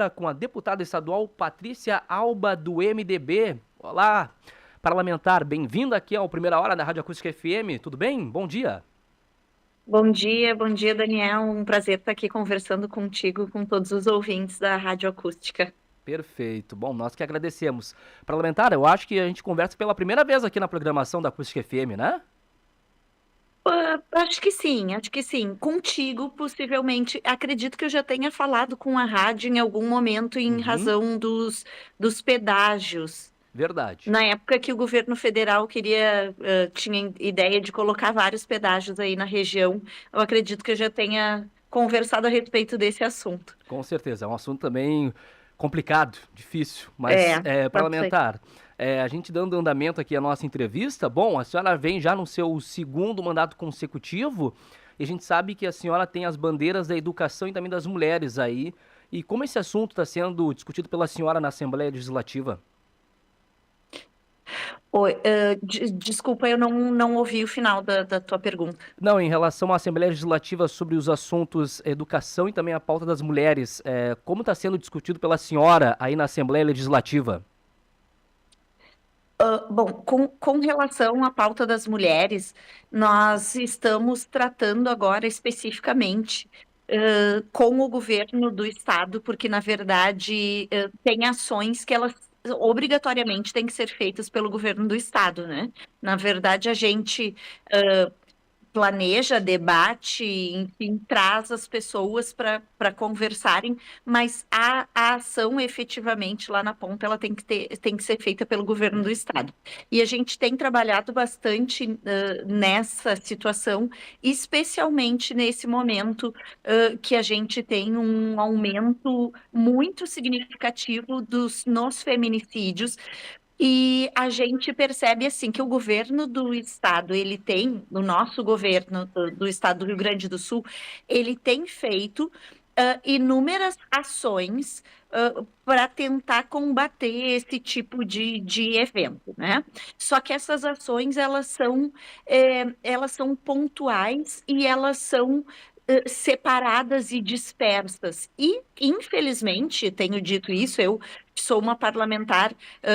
direta com a deputada estadual Patrícia Alba, do MDB. Olá, parlamentar, bem-vinda aqui ao Primeira Hora da Rádio Acústica FM. Tudo bem? Bom dia. Bom dia, Daniel. Um prazer estar aqui conversando contigo, com todos os ouvintes da Rádio Acústica. Perfeito. Bom, nós que agradecemos. Parlamentar, eu acho que a gente conversa pela primeira vez aqui na programação da Acústica FM, né? Acho que sim, acho que sim. Contigo, possivelmente. Acredito que eu já tenha falado com a rádio em algum momento em Uhum, razão dos pedágios. verdade. Na época que o governo federal tinha ideia de colocar vários pedágios aí na região, eu acredito que eu já tenha conversado a respeito desse assunto. Com certeza, é um assunto também complicado, difícil, É, mas bastante. parlamentar, a gente dando andamento aqui à nossa entrevista, bom, a senhora vem já no seu segundo mandato consecutivo e a gente sabe que a senhora tem as bandeiras da educação e também das mulheres aí, e como esse assunto está sendo discutido pela senhora na Assembleia Legislativa? Oi, desculpa, eu não ouvi o final da tua pergunta. Não, em relação à Assembleia Legislativa sobre os assuntos educação e também a pauta das mulheres, como está sendo discutido pela senhora aí na Assembleia Legislativa? Bom, com relação à pauta das mulheres, nós estamos tratando agora especificamente com o governo do estado, porque, na verdade, tem ações que elas obrigatoriamente têm que ser feitas pelo governo do estado, né? Na verdade, a gente planeja, debate, enfim, traz as pessoas para conversarem, mas a ação efetivamente lá na ponta ela tem que ser feita pelo governo do estado. E a gente tem trabalhado bastante nessa situação, especialmente nesse momento que a gente tem um aumento muito significativo nos feminicídios. E a gente percebe assim que o governo do estado, ele tem, o nosso governo do estado do Rio Grande do Sul, ele tem feito inúmeras ações para tentar combater esse tipo de evento, né? Só que essas ações elas são pontuais e elas são separadas e dispersas. E, infelizmente, tenho dito isso, eu sou uma parlamentar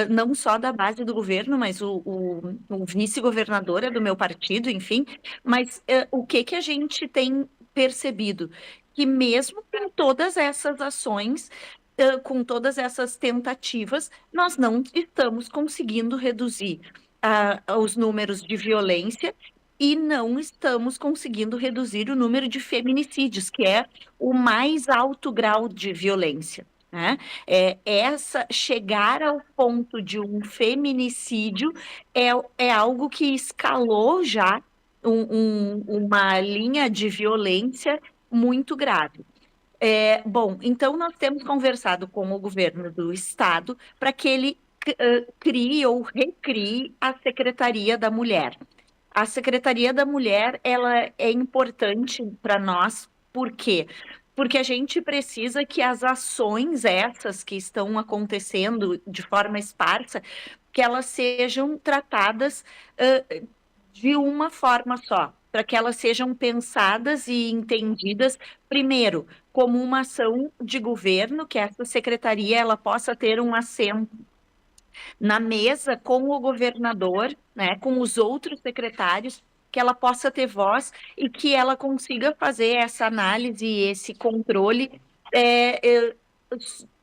não só da base do governo, mas o vice-governador é do meu partido, enfim. Mas o que que a gente tem percebido? Que mesmo com todas essas ações, com todas essas tentativas, nós não estamos conseguindo reduzir os números de violência e não estamos conseguindo reduzir o número de feminicídios, que é o mais alto grau de violência, né? Essa chegar ao ponto de um feminicídio é, é algo que escalou já uma linha de violência muito grave. Bom, então nós temos conversado com o governo do estado para que ele crie ou recrie a Secretaria da Mulher. A Secretaria da Mulher, ela é importante para nós, por quê? Porque a gente precisa que as ações essas que estão acontecendo de forma esparsa, que elas sejam tratadas de uma forma só, para que elas sejam pensadas e entendidas, primeiro, como uma ação de governo, que essa secretaria ela possa ter um assento na mesa com o governador, né, com os outros secretários, que ela possa ter voz e que ela consiga fazer essa análise e esse controle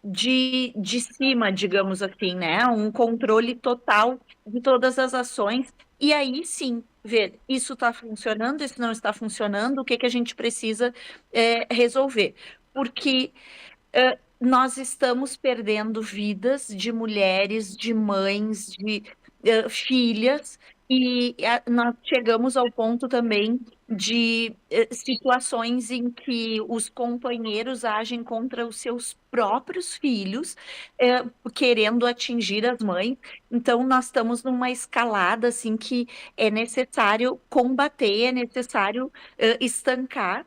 de cima, digamos assim, né? Um controle total de todas as ações. E aí sim, ver isso está funcionando, isso não está funcionando, o que que a gente precisa resolver. Porque nós estamos perdendo vidas de mulheres, de mães, de filhas, e nós chegamos ao ponto também de situações em que os companheiros agem contra os seus próprios filhos, querendo atingir as mães. Então, nós estamos numa escalada assim que é necessário combater, é necessário estancar,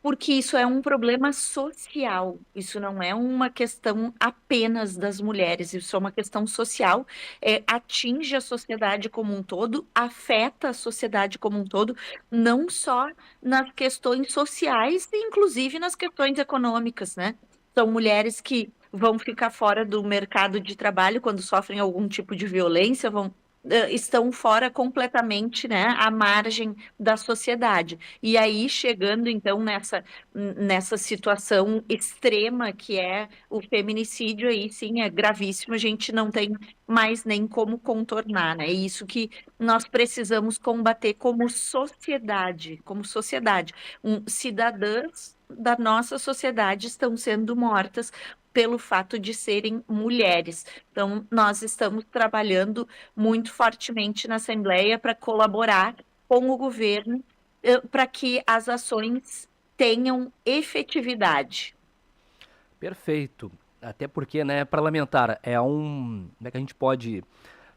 porque isso é um problema social, isso não é uma questão apenas das mulheres, isso é uma questão social, atinge a sociedade como um todo, afeta a sociedade como um todo, não só nas questões sociais, inclusive nas questões econômicas, né? São mulheres que vão ficar fora do mercado de trabalho quando sofrem algum tipo de violência, estão fora completamente, né, à margem da sociedade. E aí, chegando então nessa situação extrema que é o feminicídio, aí sim é gravíssimo, a gente não tem mais nem como contornar, né? É isso que nós precisamos combater como sociedade, como sociedade. Cidadãs da nossa sociedade estão sendo mortas pelo fato de serem mulheres. Então, nós estamos trabalhando muito fortemente na Assembleia para colaborar com o governo, para que as ações tenham efetividade. Perfeito. Até porque, né, parlamentar é um. Como é que a gente pode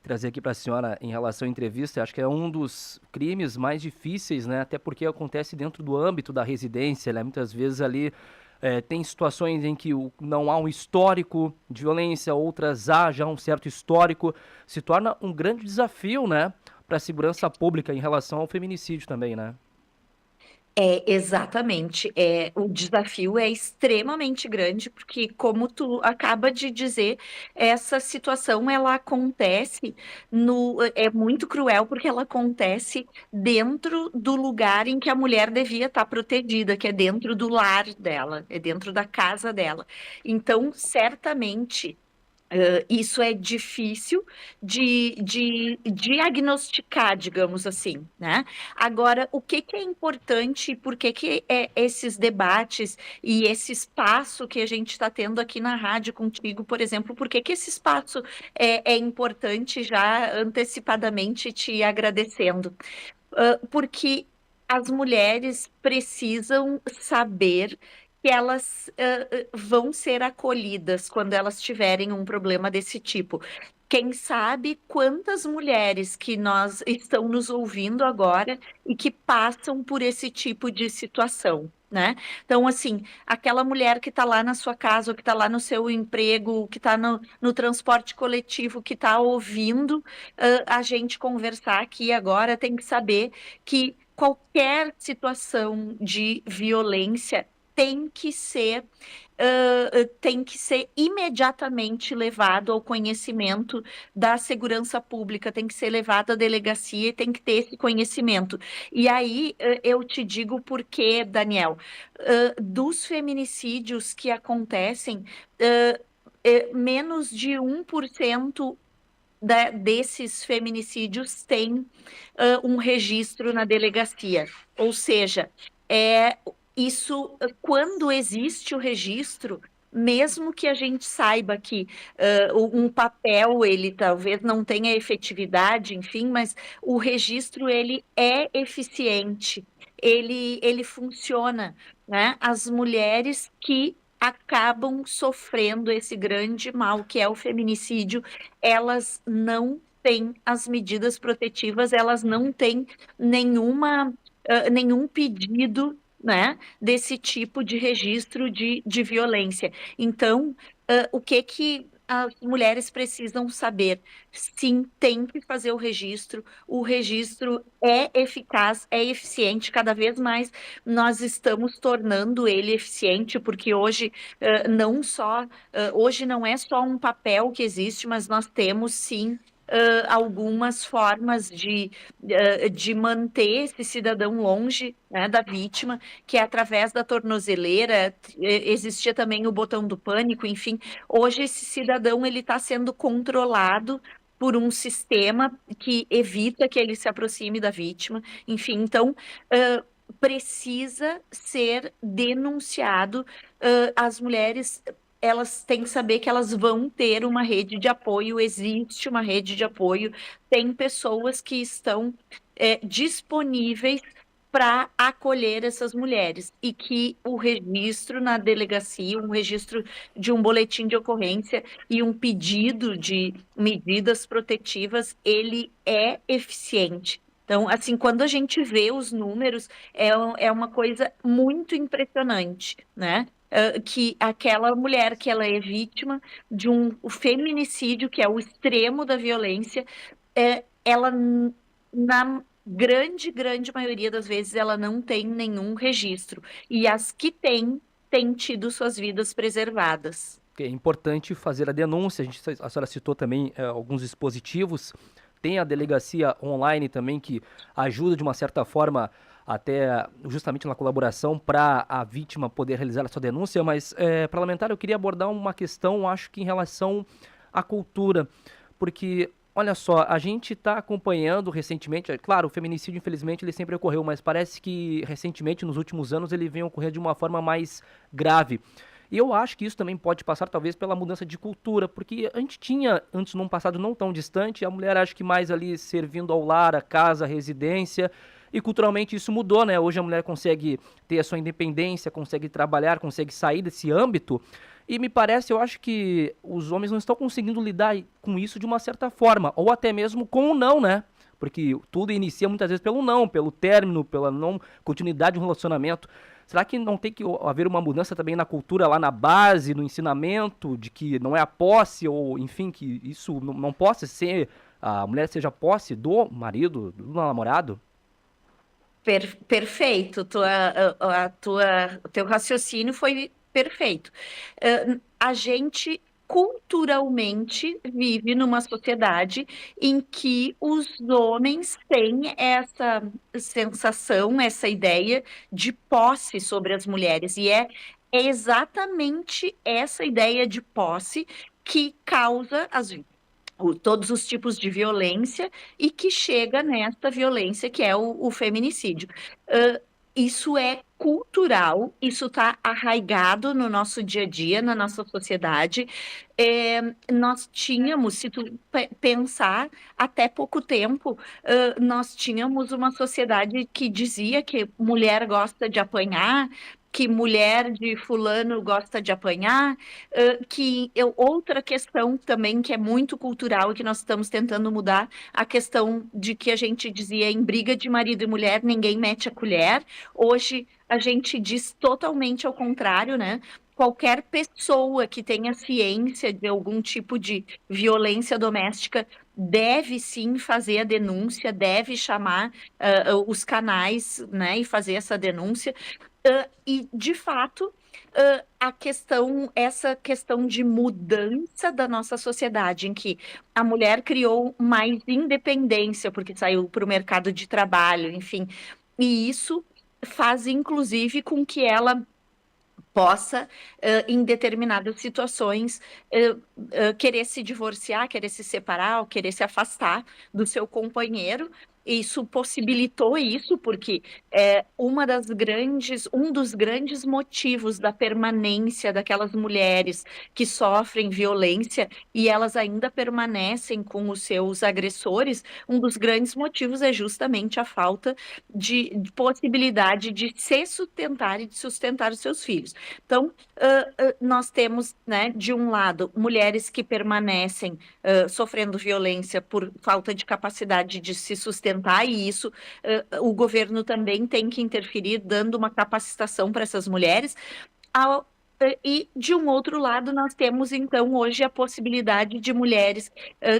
trazer aqui para a senhora em relação à entrevista? Acho que é um dos crimes mais difíceis, né? Até porque acontece dentro do âmbito da residência, né? Muitas vezes ali tem situações em que não há um histórico de violência, outras há já um certo histórico. Se torna um grande desafio, né, para a segurança pública em relação ao feminicídio também, né? Exatamente. O desafio é extremamente grande, porque, como tu acaba de dizer, essa situação ela acontece é muito cruel, porque ela acontece dentro do lugar em que a mulher devia estar protegida, que é dentro do lar dela, é dentro da casa dela. Então, certamente. Isso é difícil de diagnosticar, digamos assim, né? Agora, o que que é importante e por que que esses debates e esse espaço que a gente está tendo aqui na rádio contigo, por exemplo, por que que esse espaço é importante já antecipadamente te agradecendo? Porque as mulheres precisam saber que elas vão ser acolhidas quando elas tiverem um problema desse tipo. Quem sabe quantas mulheres que nós estão nos ouvindo agora e que passam por esse tipo de situação, né? Então, assim, aquela mulher que está lá na sua casa, ou que está lá no seu emprego, que está no transporte coletivo, que está ouvindo a gente conversar aqui agora, tem que saber que qualquer situação de violência tem que ser imediatamente levado ao conhecimento da segurança pública, tem que ser levado à delegacia e tem que ter esse conhecimento. E aí eu te digo por quê, Daniel, dos feminicídios que acontecem, menos de 1% desses feminicídios tem um registro na delegacia. Ou seja, quando existe o registro, mesmo que a gente saiba que um papel ele talvez não tenha efetividade, enfim, mas o registro ele é eficiente, ele funciona, né? As mulheres que acabam sofrendo esse grande mal que é o feminicídio, elas não têm as medidas protetivas, elas não têm nenhum pedido, né, desse tipo de registro de violência. Então, o que que as mulheres precisam saber? Sim, tem que fazer o registro é eficaz, é eficiente, cada vez mais nós estamos tornando ele eficiente, porque hoje hoje não é só um papel que existe, mas nós temos sim algumas formas de manter esse cidadão longe, né, da vítima, que é através da tornozeleira, existia também o botão do pânico, enfim. Hoje esse cidadão ele está sendo controlado por um sistema que evita que ele se aproxime da vítima, enfim, então precisa ser denunciado. As mulheres elas têm que saber que elas vão ter uma rede de apoio, existe uma rede de apoio, tem pessoas que estão disponíveis para acolher essas mulheres e que o registro na delegacia, um registro de um boletim de ocorrência e um pedido de medidas protetivas, ele é eficiente. Então, assim, quando a gente vê os números, é uma coisa muito impressionante, né? Que aquela mulher que ela é vítima de um feminicídio, que é o extremo da violência, ela, na grande maioria das vezes, ela não tem nenhum registro. E as que têm tido suas vidas preservadas. que é importante fazer a denúncia. A senhora citou também alguns dispositivos. Tem a delegacia online também que ajuda de uma certa forma até justamente na colaboração para a vítima poder realizar a sua denúncia, mas parlamentar, eu queria abordar uma questão, acho que em relação à cultura, porque olha só, a gente está acompanhando recentemente, claro, o feminicídio infelizmente ele sempre ocorreu, mas parece que recentemente, nos últimos anos, ele vem ocorrendo de uma forma mais grave. E eu acho que isso também pode passar, talvez, pela mudança de cultura, porque a gente tinha, antes, num passado não tão distante, a mulher acho que mais ali servindo ao lar, a casa, a residência, e culturalmente isso mudou, né? Hoje a mulher consegue ter a sua independência, consegue trabalhar, consegue sair desse âmbito, e me parece, eu acho que os homens não estão conseguindo lidar com isso de uma certa forma, ou até mesmo com o não, né? Porque tudo inicia muitas vezes pelo não, pelo término, pela não continuidade de um relacionamento. Será que não tem que haver uma mudança também na cultura, lá na base, no ensinamento, de que não é a posse, ou enfim, que isso não possa ser, a mulher seja posse do marido, do namorado? Perfeito, o teu raciocínio foi perfeito. A gente culturalmente vive numa sociedade em que os homens têm essa sensação, essa ideia de posse sobre as mulheres, e é exatamente essa ideia de posse que causa todos os tipos de violência e que chega nesta violência que é o feminicídio. Uh, isso é cultural, isso está arraigado no nosso dia a dia, na nossa sociedade. Nós tínhamos, se tu pensar, até pouco tempo, nós tínhamos uma sociedade que dizia que mulher gosta de apanhar, que mulher de fulano gosta de apanhar, outra questão também que é muito cultural e que nós estamos tentando mudar, a questão de que a gente dizia em briga de marido e mulher, ninguém mete a colher. Hoje a gente diz totalmente ao contrário, né? Qualquer pessoa que tenha ciência de algum tipo de violência doméstica deve sim fazer a denúncia, deve chamar os canais, né, e fazer essa denúncia. E, de fato, essa questão de mudança da nossa sociedade, em que a mulher criou mais independência, porque saiu para o mercado de trabalho, enfim, e isso faz, inclusive, com que ela possa, em determinadas situações, querer se divorciar, querer se separar, ou querer se afastar do seu companheiro. Isso possibilitou isso, porque um dos grandes motivos da permanência daquelas mulheres que sofrem violência e elas ainda permanecem com os seus agressores, um dos grandes motivos é justamente a falta de possibilidade de se sustentar e de sustentar os seus filhos. Então, nós temos, né, de um lado, mulheres que permanecem sofrendo violência por falta de capacidade de se sustentar, e isso o governo também tem que interferir, dando uma capacitação para essas mulheres. E, de um outro lado, nós temos, então, hoje a possibilidade de mulheres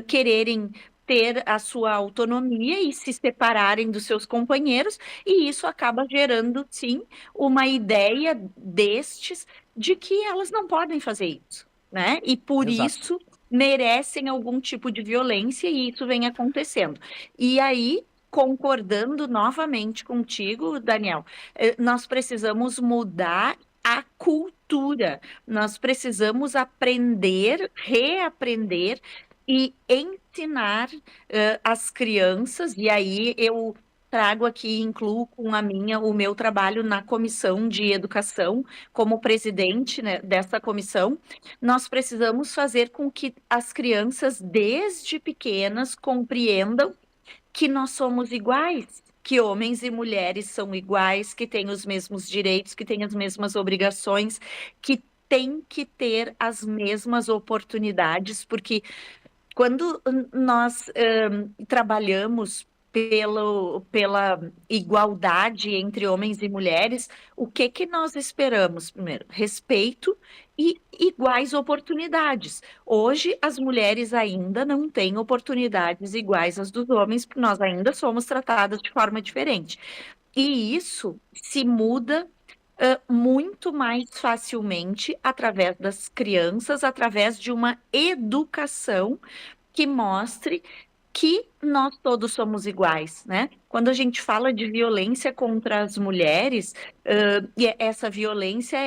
quererem ter a sua autonomia e se separarem dos seus companheiros, e isso acaba gerando, sim, uma ideia destes de que elas não podem fazer isso, né? E por Exato. isso merecem algum tipo de violência, e isso vem acontecendo. E aí, concordando novamente contigo, Daniel, nós precisamos mudar a cultura. Nós precisamos aprender, reaprender e ensinar as crianças, e aí eu trago aqui, incluo com o meu trabalho na comissão de educação, como presidente, né, dessa comissão. Nós precisamos fazer com que as crianças, desde pequenas, compreendam que nós somos iguais, que homens e mulheres são iguais, que têm os mesmos direitos, que têm as mesmas obrigações, que têm que ter as mesmas oportunidades, porque quando nós trabalhamos pela igualdade entre homens e mulheres, o que que nós esperamos? Primeiro, respeito e iguais oportunidades. Hoje, as mulheres ainda não têm oportunidades iguais às dos homens, porque nós ainda somos tratadas de forma diferente. E isso se muda muito mais facilmente através das crianças, através de uma educação que mostre que nós todos somos iguais, né? Quando a gente fala de violência contra as mulheres, essa violência,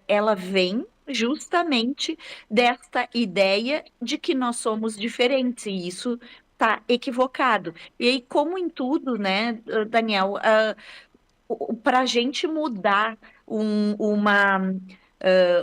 ela vem justamente desta ideia de que nós somos diferentes, e isso está equivocado. E aí, como em tudo, né, Daniel, para a gente mudar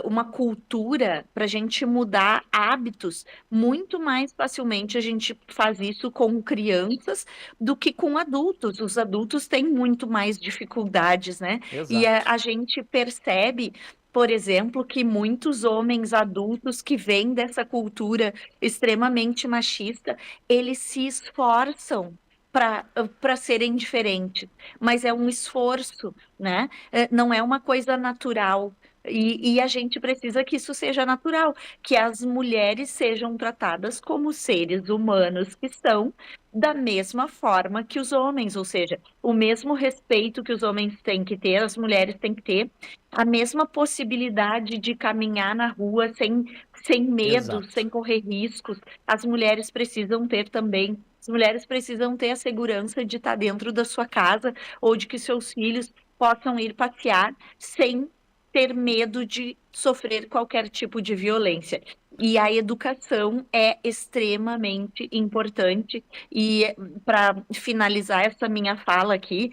uma cultura, para a gente mudar hábitos, muito mais facilmente a gente faz isso com crianças do que com adultos. Os adultos têm muito mais dificuldades, né? E Exato. a gente percebe. Por exemplo, que muitos homens adultos que vêm dessa cultura extremamente machista, eles se esforçam para serem diferentes, mas é um esforço, né? Não é uma coisa natural. E a gente precisa que isso seja natural, que as mulheres sejam tratadas como seres humanos que são, da mesma forma que os homens, ou seja, o mesmo respeito que os homens têm que ter, as mulheres têm que ter, a mesma possibilidade de caminhar na rua sem medo, Exato. sem correr riscos, as mulheres precisam ter também. As mulheres precisam ter a segurança de estar dentro da sua casa ou de que seus filhos possam ir passear sem ter medo de sofrer qualquer tipo de violência. E a educação é extremamente importante. E para finalizar essa minha fala aqui,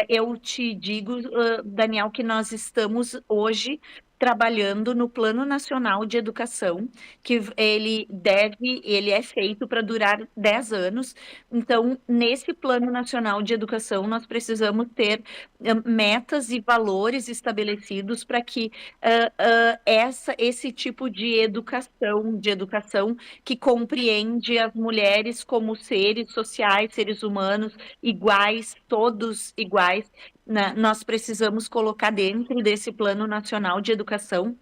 eu te digo, Daniel, que nós estamos hoje trabalhando no Plano Nacional de Educação, que ele é feito para durar 10 anos. Então, nesse Plano Nacional de Educação, nós precisamos ter metas e valores estabelecidos para que esse tipo de educação que compreende as mulheres como seres sociais, seres humanos iguais, todos iguais, né? Nós precisamos colocar dentro desse Plano Nacional de Educação,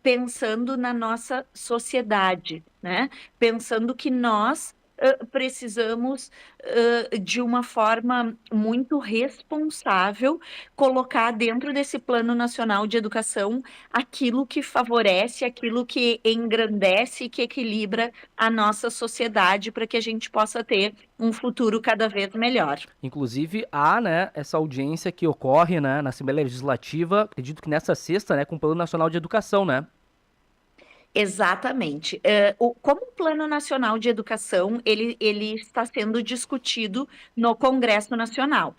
pensando na nossa sociedade, né? Pensando que nós precisamos, de uma forma muito responsável, colocar dentro desse Plano Nacional de Educação aquilo que favorece, aquilo que engrandece e que equilibra a nossa sociedade para que a gente possa ter um futuro cada vez melhor. Inclusive, há, né, essa audiência que ocorre, né, na Assembleia Legislativa, acredito que nessa sexta, né, com o Plano Nacional de Educação, né? Exatamente. Como o Plano Nacional de Educação, ele está sendo discutido no Congresso Nacional.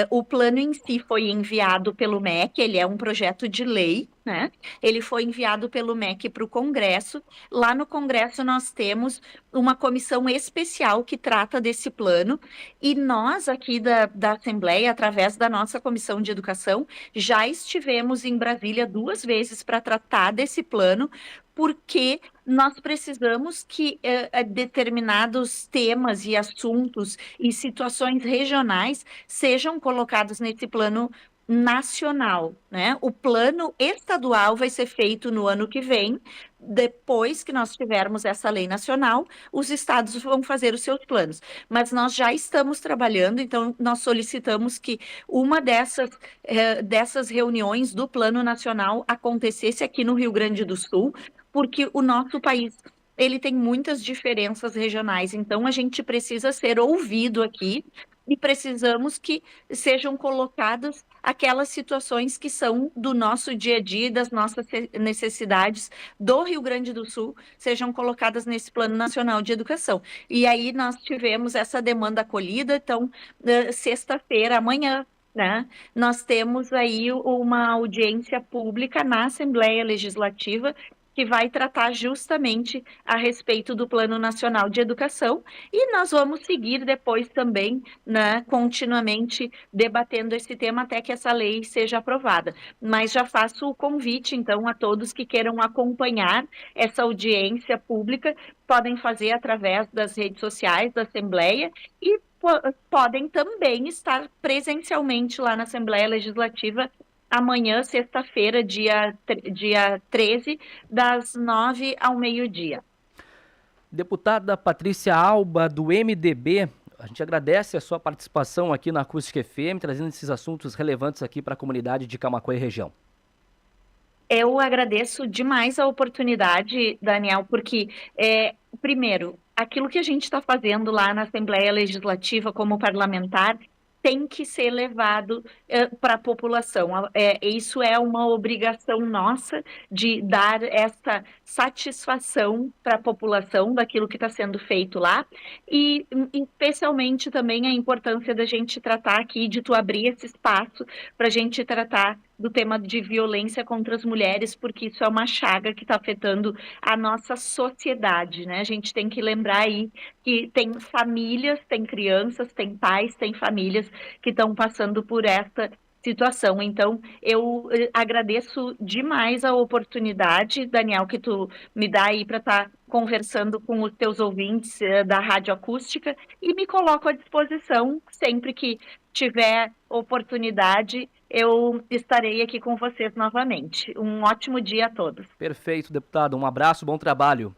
O plano em si foi enviado pelo MEC, ele é um projeto de lei, né? Ele foi enviado pelo MEC para o Congresso. Lá no Congresso nós temos uma comissão especial que trata desse plano, e nós aqui da Assembleia, através da nossa Comissão de Educação, já estivemos em Brasília 2 vezes para tratar desse plano, porque nós precisamos que determinados temas e assuntos e situações regionais sejam colocados nesse plano nacional, né? O plano estadual vai ser feito no ano que vem. Depois que nós tivermos essa lei nacional, os estados vão fazer os seus planos. Mas nós já estamos trabalhando, então nós solicitamos que uma dessas reuniões do Plano Nacional acontecesse aqui no Rio Grande do Sul, porque o nosso país ele tem muitas diferenças regionais, então a gente precisa ser ouvido aqui e precisamos que sejam colocadas aquelas situações que são do nosso dia a dia, das nossas necessidades do Rio Grande do Sul, sejam colocadas nesse Plano Nacional de Educação. E aí nós tivemos essa demanda acolhida, então, sexta-feira, amanhã, né? Nós temos aí uma audiência pública na Assembleia Legislativa que vai tratar justamente a respeito do Plano Nacional de Educação, e nós vamos seguir depois também, né, continuamente debatendo esse tema até que essa lei seja aprovada. Mas já faço o convite, então, a todos que queiram acompanhar essa audiência pública, podem fazer através das redes sociais da Assembleia e podem também estar presencialmente lá na Assembleia Legislativa amanhã, sexta-feira, dia 13, das 9 ao meio-dia. Deputada Patrícia Alba, do MDB, A gente agradece a sua participação aqui na Acústica FM, trazendo esses assuntos relevantes aqui para a comunidade de Camaquã e região. Eu agradeço demais a oportunidade, Daniel, porque, primeiro, aquilo que a gente está fazendo lá na Assembleia Legislativa como parlamentar tem que ser levado para a população. Isso é uma obrigação nossa de dar essa satisfação para a população daquilo que está sendo feito lá e, especialmente, também a importância da gente tratar aqui, de tu abrir esse espaço para a gente tratar do tema de violência contra as mulheres, porque isso é uma chaga que está afetando a nossa sociedade, né? A gente tem que lembrar aí que tem famílias, tem crianças, tem pais, tem famílias que estão passando por essa situação. Então, eu agradeço demais a oportunidade, Daniel, que tu me dá aí para estar conversando com os teus ouvintes da Rádio Acústica e me coloco à disposição sempre que tiver oportunidade, eu estarei aqui com vocês novamente. Um ótimo dia a todos. Perfeito, deputado. Um abraço, bom trabalho.